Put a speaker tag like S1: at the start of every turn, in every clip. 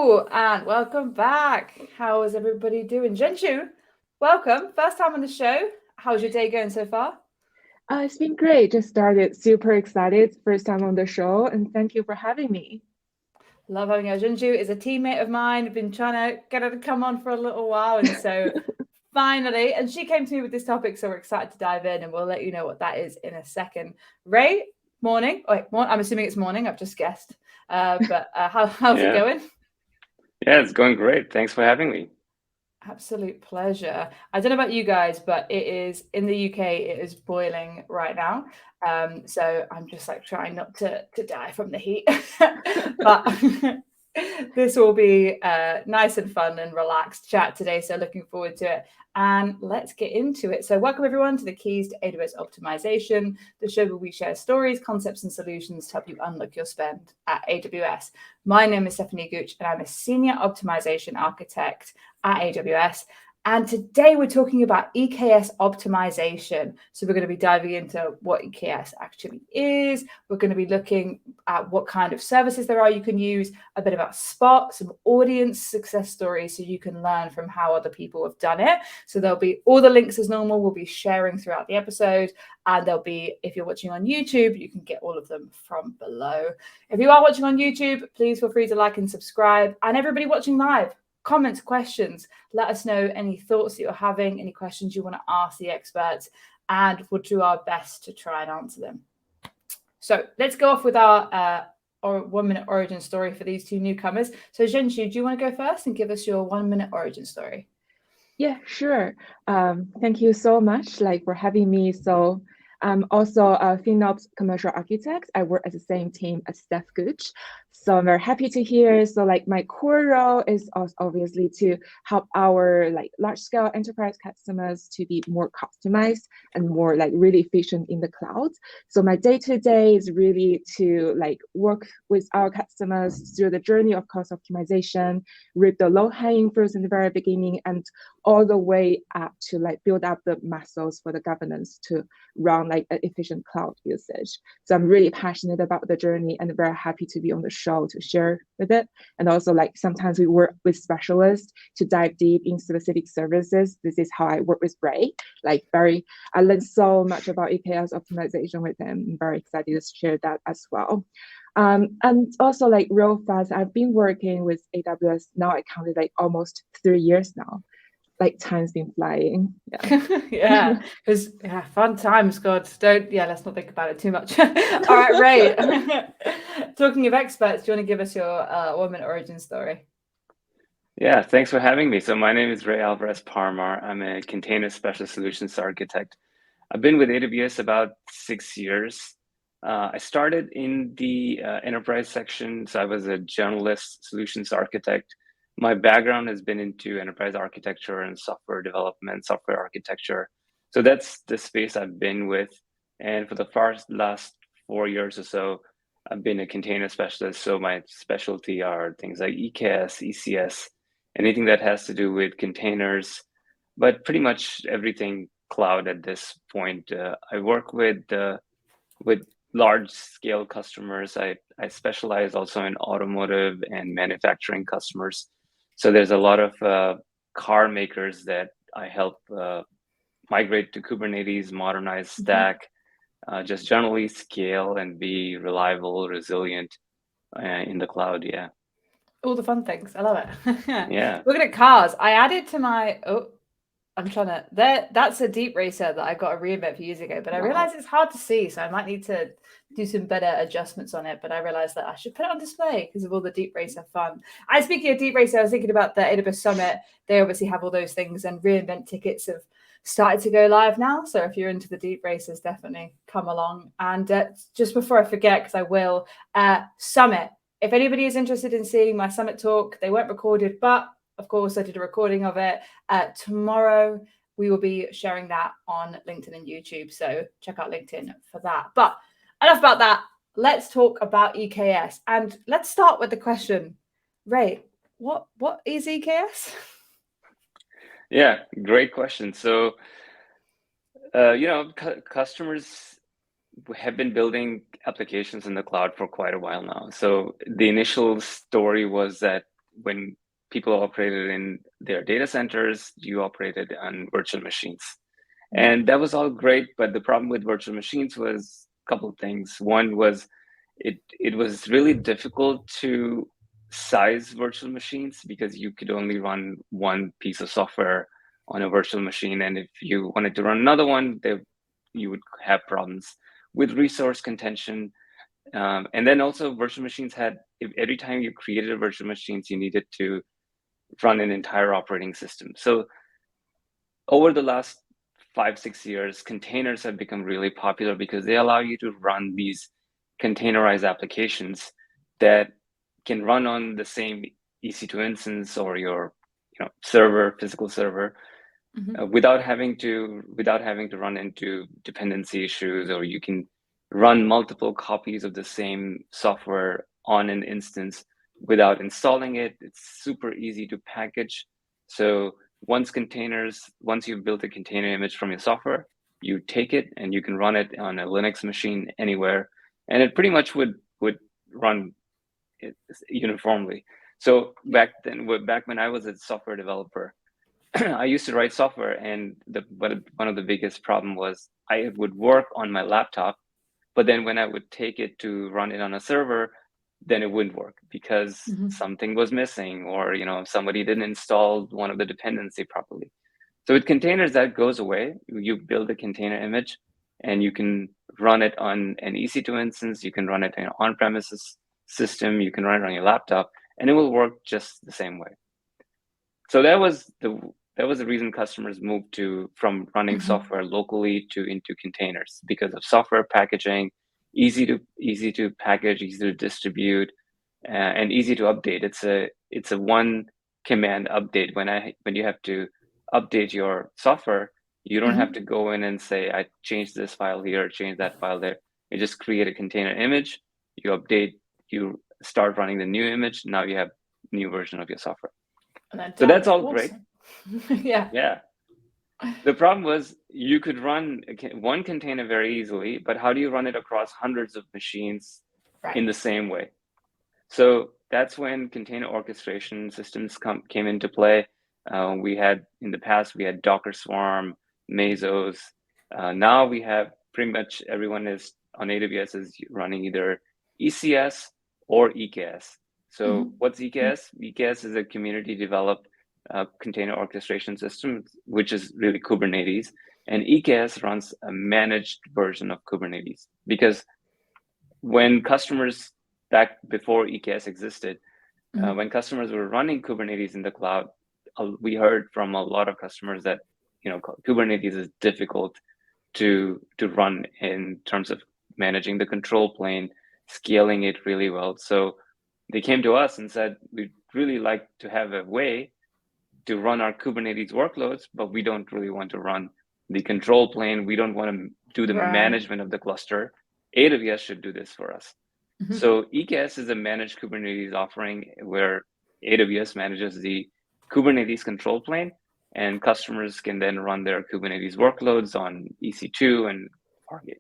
S1: Hello and welcome back. How is everybody doing? Zhenshu, welcome. First time on the show. How's your day going so far?
S2: It's been great. Just started super excited. First time on the show, and thank you for having me.
S1: Love having you. Zhenshu is a teammate of mine. I've been trying to get her to come on for a little while, and so finally, and she came to me with this topic, so we're excited to dive in, and we'll let you know what that is in a second. Ray, morning. Oh, wait, I'm assuming it's morning. I've just guessed. How's it
S3: Yeah,
S1: going?
S3: yeah, it's going great. Thanks for having me.
S1: Absolute pleasure. I don't know about you guys, but it is in the UK, it is boiling right now. So I'm just like trying not to die from the heat. But this will be nice and fun and relaxed chat today. So looking forward to it. And let's get into it. So welcome everyone to the Keys to AWS Optimization, the show where we share stories, concepts, and solutions to help you unlock your spend at AWS. My name is Stephanie Gooch, and I'm a senior optimization architect at AWS. And today we're talking about EKS optimization. So we're going to be diving into what EKS actually is. We're going to be looking at what kind of services there are you can use, a bit about Spot, some audience success stories so you can learn from how other people have done it. So there'll be all the links as normal we'll be sharing throughout the episode. And there'll be, if you're watching on YouTube, you can get all of them from below. If you are watching on YouTube, please feel free to like and subscribe. And everybody watching live, comments, questions, let us know any thoughts that you're having, any questions you want to ask the experts, and we'll do our best to try and answer them. So let's go off with our 1 minute origin story for these two newcomers. So Zhenshu, do you want to go first and give us your 1 minute origin story?
S2: Yeah, sure. Thank you so much, for having me. So I'm also a FinOps commercial architect. I work at the same team as Steph Gooch. So I'm very happy to hear. So my core role is also obviously to help our large scale enterprise customers to be more customized and more really efficient in the cloud. So my day-to-day is really to work with our customers through the journey of cost optimization, rip the low-hanging fruits in the very beginning, and all the way up to build up the muscles for the governance to run an efficient cloud usage. So I'm really passionate about the journey and very happy to be on the show to share with it. And also sometimes we work with specialists to dive deep in specific services. This is how I work with Ray. I learned so much about EKS optimization with him. I'm very excited to share that as well. And also real fast, I've been working with AWS now. I counted almost 3 years now. Time's been flying.
S1: Yeah, because fun times. God, let's not think about it too much. All right, Ray. Talking of experts, do you want to give us your 1 minute origin story?
S3: Yeah, thanks for having me. So my name is Ray Alvarez Parmar. I'm a container specialist solutions architect. I've been with AWS about 6 years. I started in the enterprise section, so I was a generalist solutions architect. My background has been into enterprise architecture and software development, software architecture. So that's the space I've been with. And for the last 4 years or so, I've been a container specialist. So my specialty are things like EKS, ECS, anything that has to do with containers, but pretty much everything cloud at this point. I work with large scale customers. I specialize also in automotive and manufacturing customers. So there's a lot of car makers that I help migrate to Kubernetes, modernize stack, just generally scale and be reliable, resilient in the cloud. Yeah.
S1: All the fun things. I love it.
S3: Yeah.
S1: Looking at cars, I added to my I'm trying to that's a deep racer that I got a reinvent few years ago, but I realized it's hard to see, so I might need to do some better adjustments on it. But I realized that I should put it on display because of all the deep racer fun. Speaking of deep racer, I was thinking about the AWS Summit. They obviously have all those things, and reinvent tickets have started to go live now. So if you're into the deep racers, definitely come along. And just before I forget, because I will, Summit. If anybody is interested in seeing my Summit talk, they weren't recorded, but of course, I did a recording of it. Tomorrow, we will be sharing that on LinkedIn and YouTube. So check out LinkedIn for that. But enough about that. Let's talk about EKS. And let's start with the question. Ray, what is EKS?
S3: Yeah, great question. So, customers have been building applications in the cloud for quite a while now. So the initial story was that when people operated in their data centers, you operated on virtual machines. And that was all great, but the problem with virtual machines was a couple of things. One was it was really difficult to size virtual machines because you could only run one piece of software on a virtual machine, and if you wanted to run another one, you would have problems with resource contention. And then also virtual machines had, if every time you created a virtual machines, you needed to run an entire operating system. So over the last 5-6 years, containers have become really popular because they allow you to run these containerized applications that can run on the same EC2 instance or your server, physical server, without having to run into dependency issues, or you can run multiple copies of the same software on an instance without installing it. It's super easy to package. So once you've built a container image from your software, you take it and you can run it on a Linux machine anywhere, and it pretty much would run it uniformly. So back when I was a software developer, I used to write software, and one of the biggest problem was I would work on my laptop, but then when I would take it to run it on a server, then it wouldn't work because something was missing, or somebody didn't install one of the dependency properly. So with containers, that goes away. You build a container image and you can run it on an EC2 instance, you can run it in an on-premises system, you can run it on your laptop, and it will work just the same way. So that was the reason customers moved from running software locally into containers, because of software packaging, easy to package, easy to distribute, and easy to update. It's a one command update. When you have to update your software, you don't have to go in and say, I changed this file here, change that file there. You just create a container image, you update, you start running the new image. Now you have new version of your software. So that's all great. Yeah. The problem was you could run one container very easily, but how do you run it across hundreds of machines in the same way? So that's when container orchestration systems came into play. In the past, we had Docker Swarm, Mesos. Now we have pretty much everyone is on AWS is running either ECS or EKS. So what's EKS? EKS is a community developed container orchestration system, which is really Kubernetes. And EKS runs a managed version of Kubernetes, because when customers, back before EKS existed, when customers were running Kubernetes in the cloud, we heard from a lot of customers that Kubernetes is difficult to run in terms of managing the control plane, scaling it really well. So they came to us and said, we'd really like to have a way to run our Kubernetes workloads, but we don't really want to run the control plane. We don't want to do the management of the cluster. AWS should do this for us. So EKS is a managed Kubernetes offering where AWS manages the Kubernetes control plane, and customers can then run their Kubernetes workloads on EC2 and Fargate.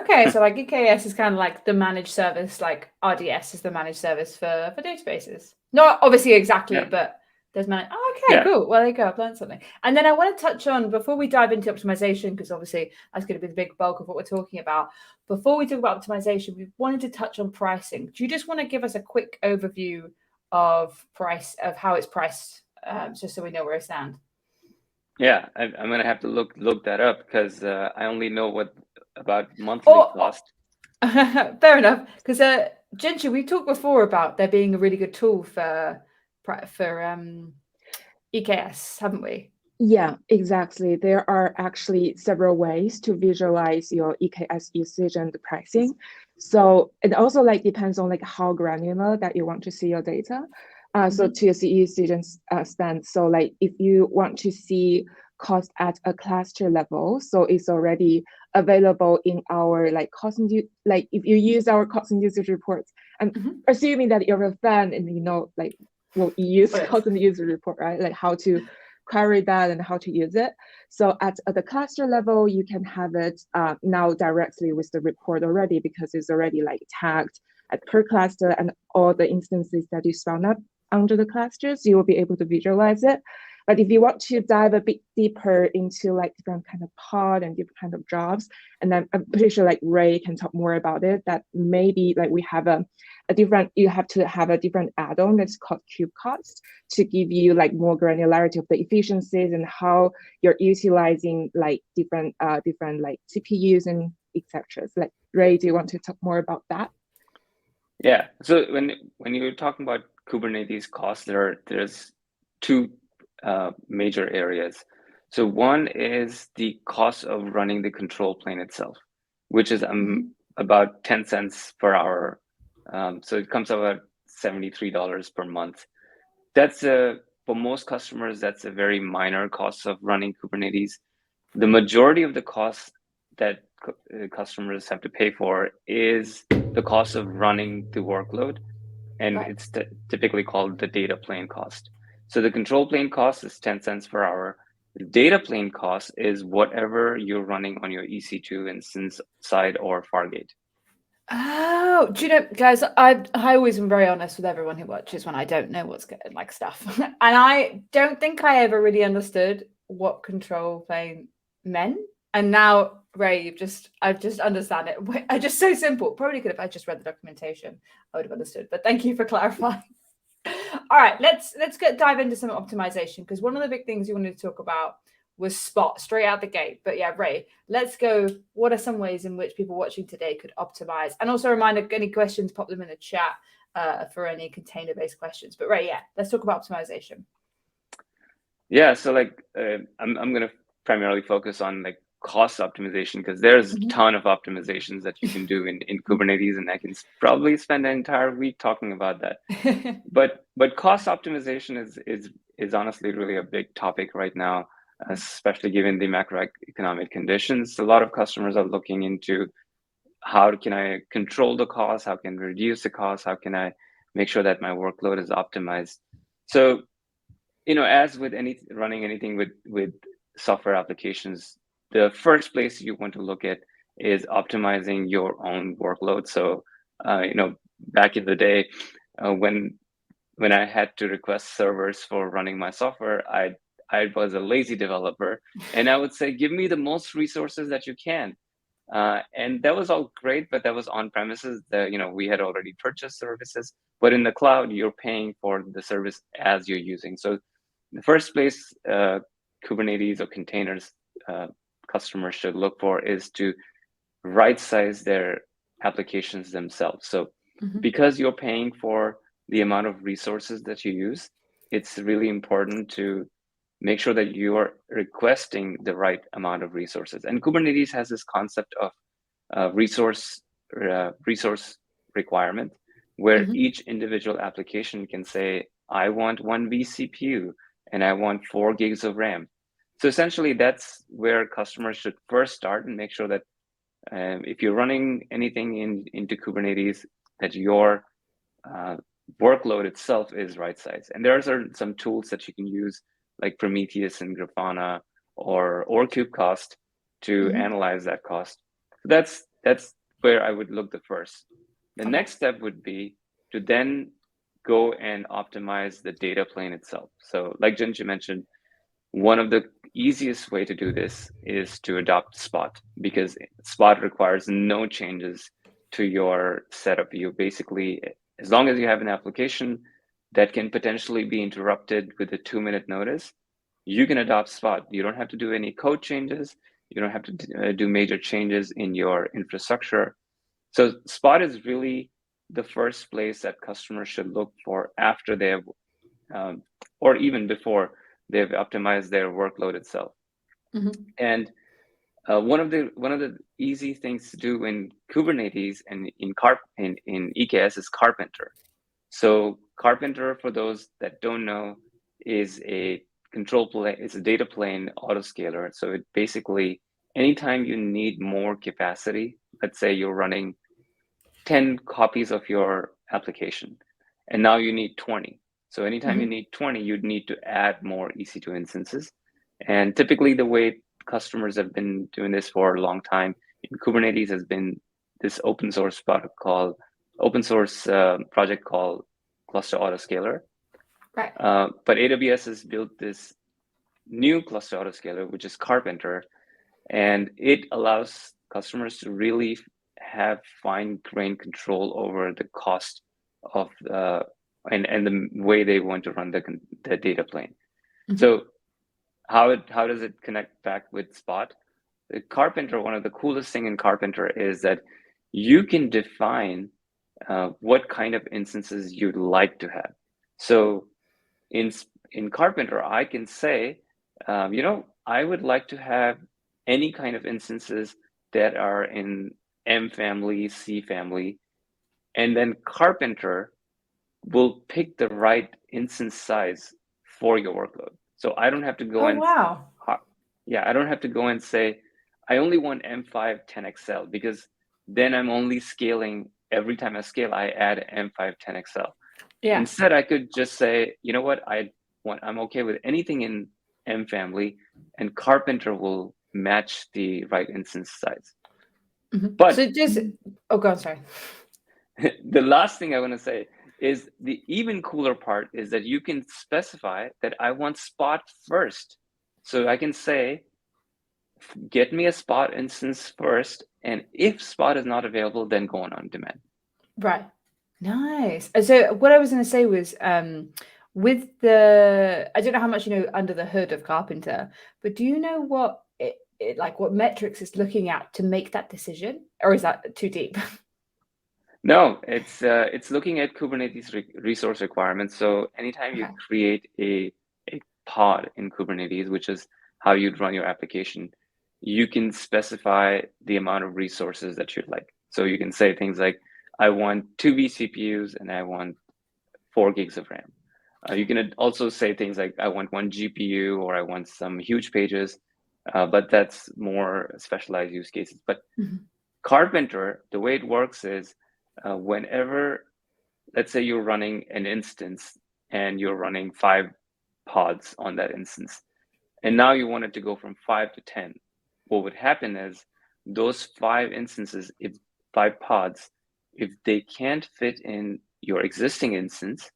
S1: Okay. So like EKS is kind of like the managed service, like RDS is the managed service for databases. Not obviously exactly, but there's cool. Well, there you go. I've learned something. And then I want to touch on, before we dive into optimization, because obviously that's going to be the big bulk of what we're talking about. Before we talk about optimization, we wanted to touch on pricing. Do you just want to give us a quick overview of how it's priced, just so we know where it stands?
S3: Yeah, I'm going to have to look that up, because I only know about monthly cost.
S1: Fair enough, because Gentry, we talked before about there being a really good tool for EKS, haven't we?
S2: Yeah, exactly. There are actually several ways to visualize your EKS usage and the pricing. So it also depends on how granular that you want to see your data. So to see usage and spend. So if you want to see cost at a cluster level, so it's already available in our cost and if you use our cost and usage reports, I'm assuming that you're a fan and you use cost and usage report, right? How to query that and how to use it. So at the cluster level, you can have it now directly with the report already, because it's already tagged per cluster and all the instances that you spawn up under the clusters, you will be able to visualize it. But if you want to dive a bit deeper into like different kind of pod and different kind of jobs, and then I'm pretty sure like Ray can talk more about it, that maybe like we have you have to have a different add-on that's called KubeCost to give you like more granularity of the efficiencies and how you're utilizing like different like CPUs and etc. So, like Ray, do you want to talk more about that?
S3: Yeah. So when you're talking about Kubernetes costs, there's two major areas. So one is the cost of running the control plane itself, which is about 10 cents per hour. So it comes about $73 per month. That's for most customers, that's a very minor cost of running Kubernetes. The majority of the costs that customers have to pay for is the cost of running the workload, and it's typically called the data plane cost. So the control plane cost is 10 cents per hour. The data plane cost is whatever you're running on your EC2 instance side or Fargate.
S1: Oh, do you know, guys, I always am very honest with everyone who watches when I don't know what's good, like stuff. And I don't think I ever really understood what control plane meant. And now, Ray, I've just understand it. I just so simple. Probably could have I just read the documentation, I would have understood. But thank you for clarifying. All right, let's dive into some optimization, because one of the big things you wanted to talk about was Spot straight out the gate. But yeah, Ray, let's go. What are some ways in which people watching today could optimize? And also a reminder, any questions, pop them in the chat for any container-based questions. But Ray, yeah, let's talk about optimization.
S3: Yeah, so like I'm going to primarily focus on like cost optimization, because there's a ton of optimizations that you can do in Kubernetes, and I can probably spend an entire week talking about that. but cost optimization is honestly really a big topic right now, especially given the macroeconomic conditions. A lot of customers are looking into how can I control the cost, how can I reduce the cost, how can I make sure that my workload is optimized. So, as with running anything with software applications, the first place you want to look at is optimizing your own workload. So, back in the day, when I had to request servers for running my software, I was a lazy developer, and I would say, give me the most resources that you can. And that was all great, but that was on premises. We had already purchased services, but in the cloud, you're paying for the service as you're using. So the first place Kubernetes or containers customers should look for is to right-size their applications themselves. So because you're paying for the amount of resources that you use, it's really important to make sure that you are requesting the right amount of resources. And Kubernetes has this concept of resource requirement, where each individual application can say, I want 1 vCPU and I want 4 gigs of RAM. So essentially, that's where customers should first start and make sure that if you're running anything into Kubernetes, that your workload itself is right size. And there are some tools that you can use, like Prometheus and Grafana or KubeCost, to analyze that cost. So that's where I would look the first. The next step would be to then go and optimize the data plane itself. So like Jinji mentioned, one of the easiest way to do this is to adopt Spot, because Spot requires no changes to your setup. You basically, as long as you have an application that can potentially be interrupted with a 2-minute notice, you can adopt Spot. You don't have to do any code changes. You don't have to do major changes in your infrastructure. So Spot is really the first place that customers should look for after they have, or even before they've optimized their workload itself. And one of the easy things to do in Kubernetes and in EKS is Karpenter. So Karpenter, for those that don't know, is a control plane. It's a data plane autoscaler. So it basically, anytime you need more capacity, let's say you're running 10 copies of your application, and now you need 20. So anytime you need 20, you'd need to add more EC2 instances. And typically the way customers have been doing this for a long time in Kubernetes has been this open source protocol open source project called Cluster Autoscaler.
S1: Right.
S3: But AWS has built this new cluster autoscaler, which is Karpenter, and it allows customers to really have fine-grained control over the cost of and the way they want to run the data plane. Mm-hmm. So how does it connect back with Spot? The Karpenter, one of the coolest thing in Karpenter is that you can define what kind of instances you'd like to have. So in Karpenter, I can say, I would like to have any kind of instances that are in M family, C family, and then Karpenter will pick the right instance size for your workload. So I don't have to go
S1: wow.
S3: I don't have to go and say, I only want M5 10XL, because then I'm only scaling, every time I scale, I add M5 10XL. Yeah. Instead, I could just say, you know what, I'm okay with anything in M family, and Karpenter will match the right instance size.
S1: Mm-hmm. But so go on, sorry.
S3: The last thing I want to say is the even cooler part is that you can specify that I want Spot first. So I can say, get me a Spot instance first, and if Spot is not available, then go on demand.
S1: Right. Nice. So what I was going to say was, with I don't know how much you know under the hood of Karpenter, but do you know what what metrics it's looking at to make that decision, or is that too deep?
S3: No, it's looking at Kubernetes resource requirements. So anytime you create a pod in Kubernetes, which is how you'd run your application, you can specify the amount of resources that you'd like. So you can say things like, I want 2 vCPUs and I want 4 gigs of RAM. You can also say things like, I want 1 GPU, or I want some huge pages, but that's more specialized use cases. But Karpenter, the way it works is, whenever, let's say you're running an instance and you're running 5 pods on that instance, and now you want it to go from 5 to 10, what would happen is those 5 instances, if 5 pods, if they can't fit in your existing instance,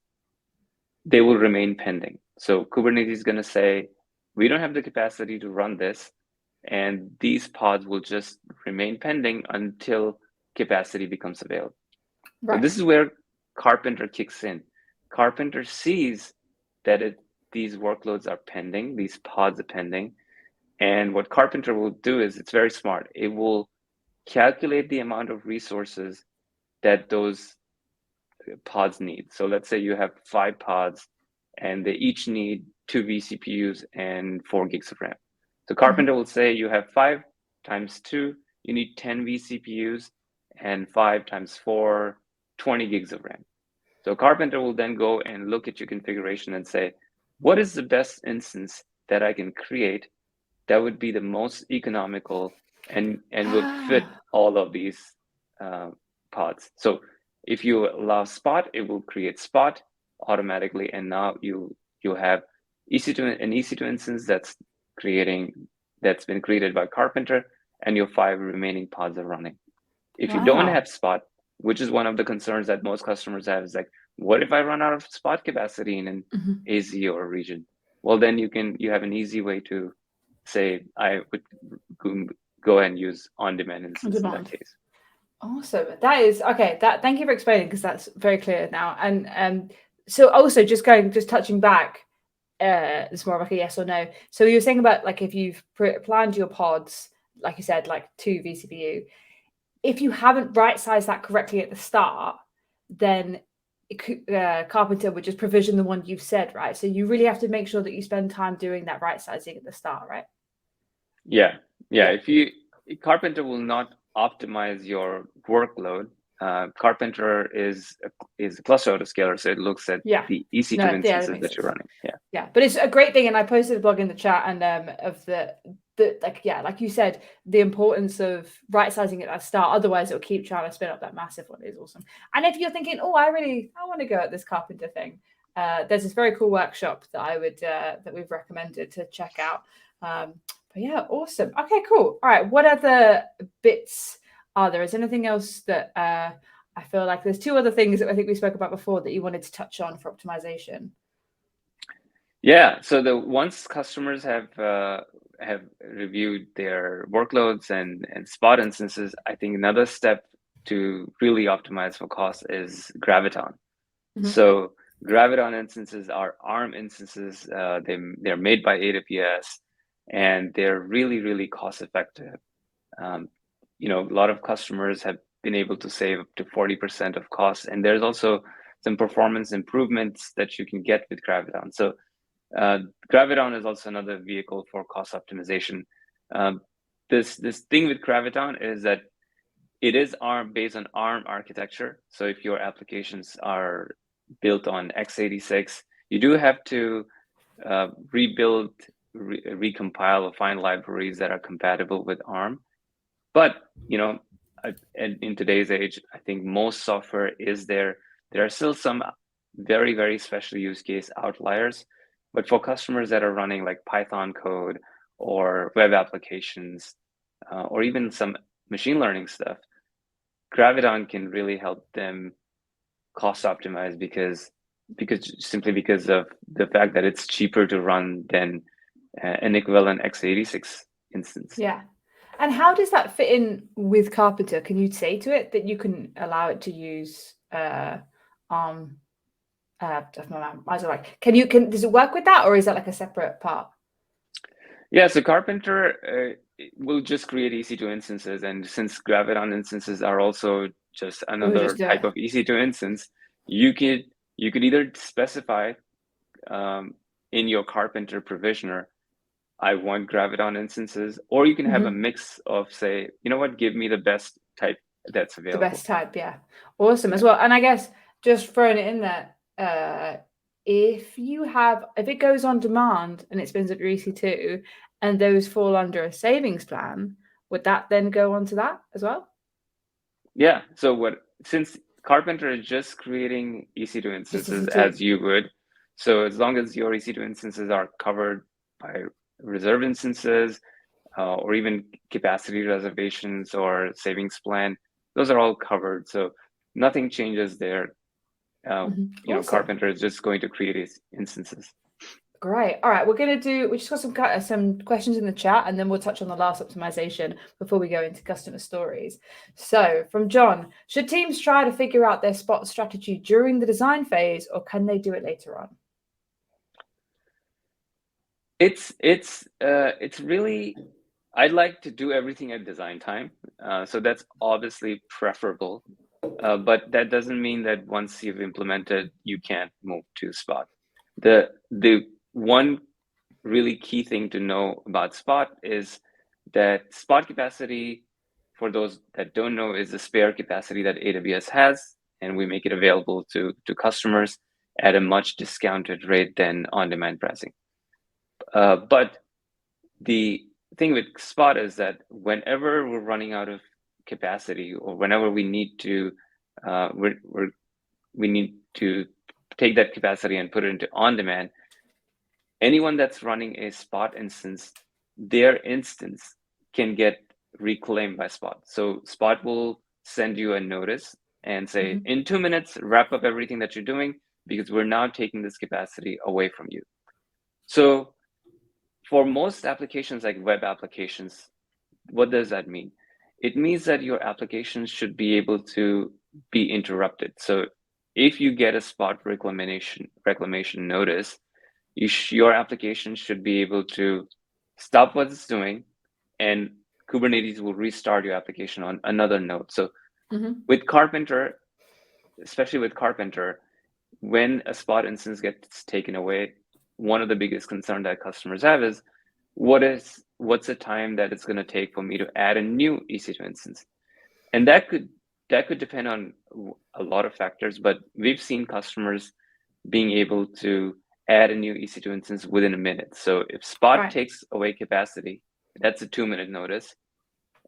S3: they will remain pending. So Kubernetes is going to say, we don't have the capacity to run this, and these pods will just remain pending until capacity becomes available. Right. So this is where Karpenter kicks in. Karpenter sees that these workloads are pending, these pods are pending, and what Karpenter will do is, it's very smart. It will calculate the amount of resources that those pods need. So let's say you have 5 pods and they each need 2 vCPUs and 4 gigs of RAM. So Karpenter will say you have 5 times 2, you need 10 vCPUs, and 5 times 4, 20 gigs of RAM. So Karpenter will then go and look at your configuration and say, what is the best instance that I can create that would be the most economical and would fit all of these pods? So if you allow Spot, it will create Spot automatically, and now you have an EC2 instance that's been created by Karpenter, and your 5 remaining pods are running. If you don't have Spot, which is one of the concerns that most customers have, is like, what if I run out of Spot capacity in an AZ or a region? Well, then you have an easy way to say, I would go ahead and use on-demand instance in that case.
S1: Awesome. That is okay. Thank you for explaining, because that's very clear now. And so also just touching back, it's more of like a yes or no. So you were saying about, like, if you've planned your pods, like you said, like 2 vCPU, if you haven't right-sized that correctly at the start, then Karpenter would just provision the one you've said, right? So you really have to make sure that you spend time doing that right-sizing at the start, right?
S3: Yeah. Karpenter will not optimize your workload. Karpenter is a cluster autoscaler, so it looks at the EC2 instances that you're running.
S1: Yeah, but it's a great thing, and I posted a blog in the chat, and of the like you said, the importance of right sizing at that start. Otherwise, it'll keep trying to spin up that massive one. Is awesome. And if you're thinking, oh, I want to go at this Karpenter thing, there's this very cool workshop that we've recommended to check out. But yeah, awesome. Okay, cool. All right, what other bits are there? Is anything else that I feel like there's two other things that I think we spoke about before that you wanted to touch on for optimization.
S3: Yeah, so once customers have reviewed their workloads and Spot instances, I think another step to really optimize for cost is Graviton. So Graviton instances are ARM instances. They're made by AWS, and they're really, really cost effective. You know, a lot of customers have been able to save up to 40% of costs, and there's also some performance improvements that you can get with Graviton. So Graviton is also another vehicle for cost optimization. This thing with Graviton is that it is based on ARM architecture. So if your applications are built on x86, you do have to rebuild, recompile, or find libraries that are compatible with ARM. But you know, in today's age, I think most software is there. There are still some very, very special use case outliers. But for customers that are running like Python code or web applications, or even some machine learning stuff, Graviton can really help them cost optimize because of the fact that it's cheaper to run than an equivalent x86 instance.
S1: Yeah. And how does that fit in with Karpenter? Can you say to it that you can allow it to use ARM? Does it work with that, or is that like a separate part?
S3: Yeah, so Karpenter will just create EC2 instances, and since Graviton instances are also just another type of EC2 instance, you could either specify in your Karpenter provisioner, I want Graviton instances, or you can have a mix of, say, you know what, give me the best type that's available.
S1: The best type, yeah. Awesome as well. And I guess just throwing it in there, if it goes on demand and it spins up your EC2 and those fall under a savings plan, would that then go onto that as well?
S3: Yeah. So since Karpenter is just creating EC2 instances as you would, so as long as your EC2 instances are covered by reserve instances, or even capacity reservations or savings plan, those are all covered. So nothing changes there. You know, Karpenter is just going to create instances.
S1: Great. All right, we just got some questions in the chat, and then we'll touch on the last optimization before we go into customer stories. So from John, should teams try to figure out their Spot strategy during the design phase, or can they do it later on?
S3: It's really, I'd like to do everything at design time. So that's obviously preferable. But that doesn't mean that once you've implemented, you can't move to Spot. The one really key thing to know about Spot is that Spot capacity, for those that don't know, is the spare capacity that AWS has, and we make it available to customers at a much discounted rate than on-demand pricing. But the thing with Spot is that whenever we're running out of capacity, or whenever we need to take that capacity and put it into on-demand, anyone that's running a Spot instance, their instance can get reclaimed by Spot. So Spot will send you a notice and say, in 2 minutes, wrap up everything that you're doing, because we're now taking this capacity away from you. So for most applications like web applications, what does that mean? It means that your applications should be able to be interrupted. So if you get a Spot reclamation notice, your application should be able to stop what it's doing, and Kubernetes will restart your application on another node. So with Karpenter, especially with Karpenter, when a Spot instance gets taken away, one of the biggest concerns that customers have is, what's the time that it's going to take for me to add a new EC2 instance? And that could depend on a lot of factors, but we've seen customers being able to add a new EC2 instance within a minute. So if Spot takes away capacity, that's a 2-minute notice.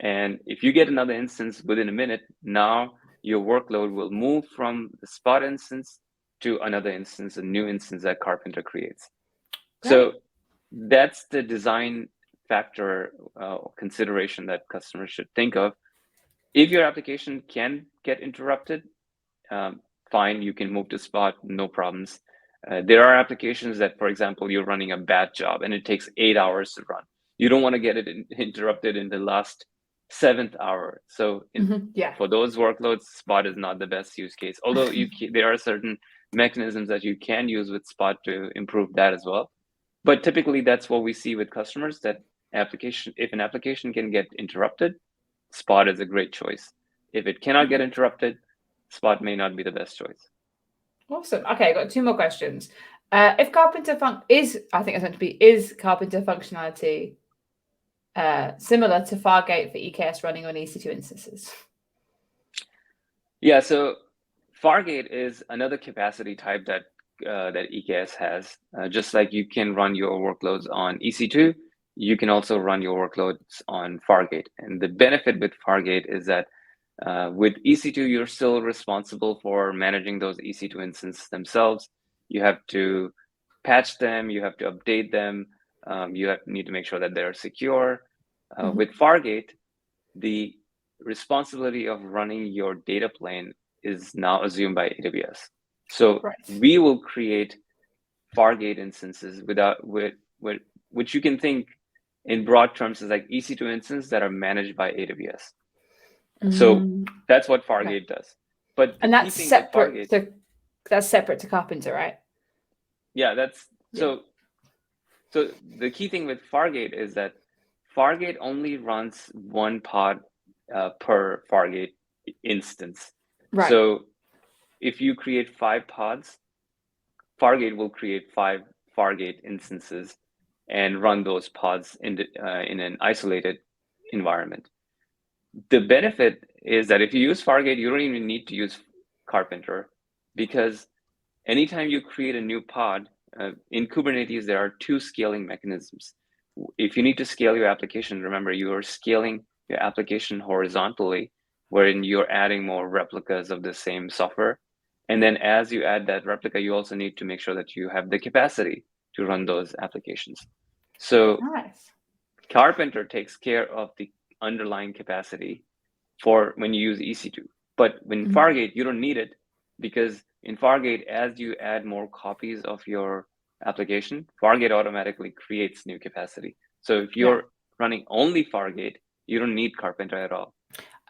S3: And if you get another instance within a minute, now your workload will move from the Spot instance to another instance, a new instance that Karpenter creates. So that's the design factor consideration that customers should think of. If your application can get interrupted, fine, you can move to Spot, no problems. There are applications that, for example, you're running a batch job and it takes 8 hours to run. You don't want to get it interrupted in the last 7th hour. So for those workloads, Spot is not the best use case. Although there are certain mechanisms that you can use with Spot to improve that as well. But typically that's what we see with customers, that if an application can get interrupted, Spot is a great choice. If it cannot get interrupted, Spot may not be the best choice.
S1: Awesome. Okay, I've got 2 more questions. If Karpenter is Karpenter functionality similar to Fargate for EKS running on EC2 instances?
S3: Yeah, so Fargate is another capacity type that EKS has. Just like you can run your workloads on EC2, you can also run your workloads on Fargate. And the benefit with Fargate is that with EC2, you're still responsible for managing those EC2 instances themselves. You have to patch them, you have to update them, you need to make sure that they're secure. With Fargate, the responsibility of running your data plane is now assumed by AWS. So we will create Fargate instances which you can think in broad terms as like EC2 instances that are managed by AWS. So that's what Fargate does. And
S1: that's separate to Karpenter, right?
S3: Yeah, so the key thing with Fargate is that Fargate only runs 1 pod per Fargate instance. Right. So if you create 5 pods, Fargate will create 5 Fargate instances and run those pods in an isolated environment. The benefit is that if you use Fargate, you don't even need to use Karpenter, because anytime you create a new pod, in Kubernetes, there are 2 scaling mechanisms. If you need to scale your application, remember, you are scaling your application horizontally, wherein you're adding more replicas of the same software. And then as you add that replica, you also need to make sure that you have the capacity to run those applications. So Karpenter takes care of the underlying capacity for when you use EC2. But when Fargate, you don't need it, because in Fargate, as you add more copies of your application, Fargate automatically creates new capacity. So if you're running only Fargate, you don't need Karpenter at all.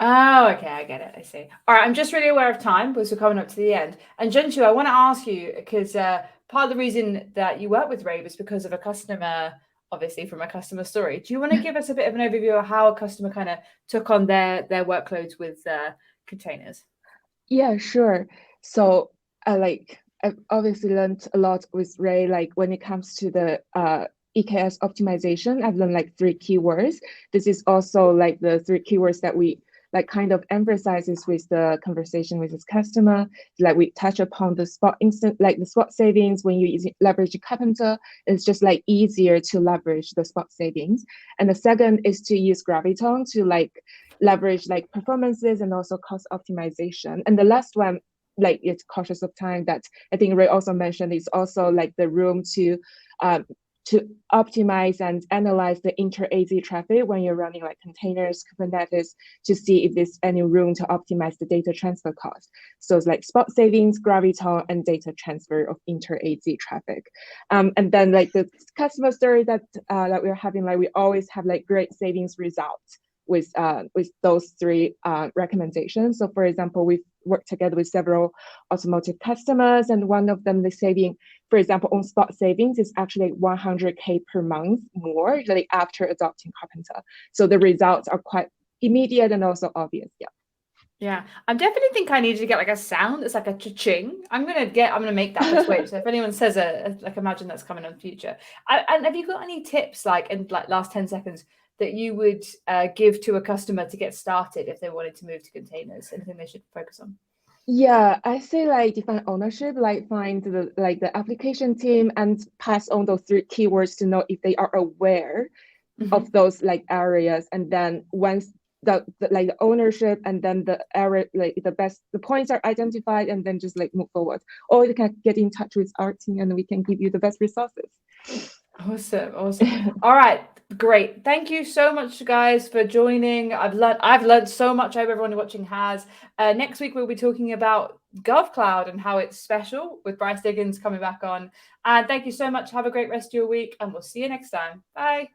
S1: Oh, okay, I get it. I see. All right, I'm just really aware of time because we're coming up to the end. And Junchu, I want to ask you, because part of the reason that you work with Rave is because of a customer, obviously from a customer story. Do you want to give us a bit of an overview of how a customer kind of took on their workloads with containers?
S2: Yeah, sure. So I've obviously learned a lot with Ray, like when it comes to the EKS optimization. I've learned like 3 keywords. This is also like the 3 keywords that we like kind of emphasizes with the conversation with this customer. Like we touch upon the spot savings when you leverage Karpenter. It's just like easier to leverage the spot savings. And the second is to use Graviton to like leverage like performances and also cost optimization. And the last one, like it's cautious of time, that I think Ray also mentioned, is also like the room to optimize and analyze the inter-AZ traffic when you're running like containers, Kubernetes, to see if there's any room to optimize the data transfer cost. So it's like spot savings, Graviton, and data transfer of inter-AZ traffic. And then like the customer story that we're having, like we always have like great savings results with those 3 recommendations. So for example, we've worked together with several automotive customers, and one of them, the saving, for example, on spot savings is actually 100K per month more like after adopting Karpenter. So the results are quite immediate and also obvious.
S1: Yeah, I definitely think I need to get like a sound. It's like a cha-ching. I'm gonna make that this way. So if anyone says like, imagine that's coming in the future. And have you got any tips, like in like last 10 seconds, that you would give to a customer to get started if they wanted to move to containers? Anything they should focus on?
S2: Yeah, I say like define ownership, like find the application team and pass on those 3 keywords to know if they are aware of those like areas. And then once the ownership and then the area, like the points are identified, and then just like move forward. Or you can get in touch with our team and we can give you the best resources.
S1: Awesome. All right, great. Thank you so much, guys, for joining. I've learned so much. I hope everyone watching has. Next week we'll be talking about GovCloud and how it's special with Bryce Diggins coming back on. And thank you so much. Have a great rest of your week, and we'll see you next time. Bye.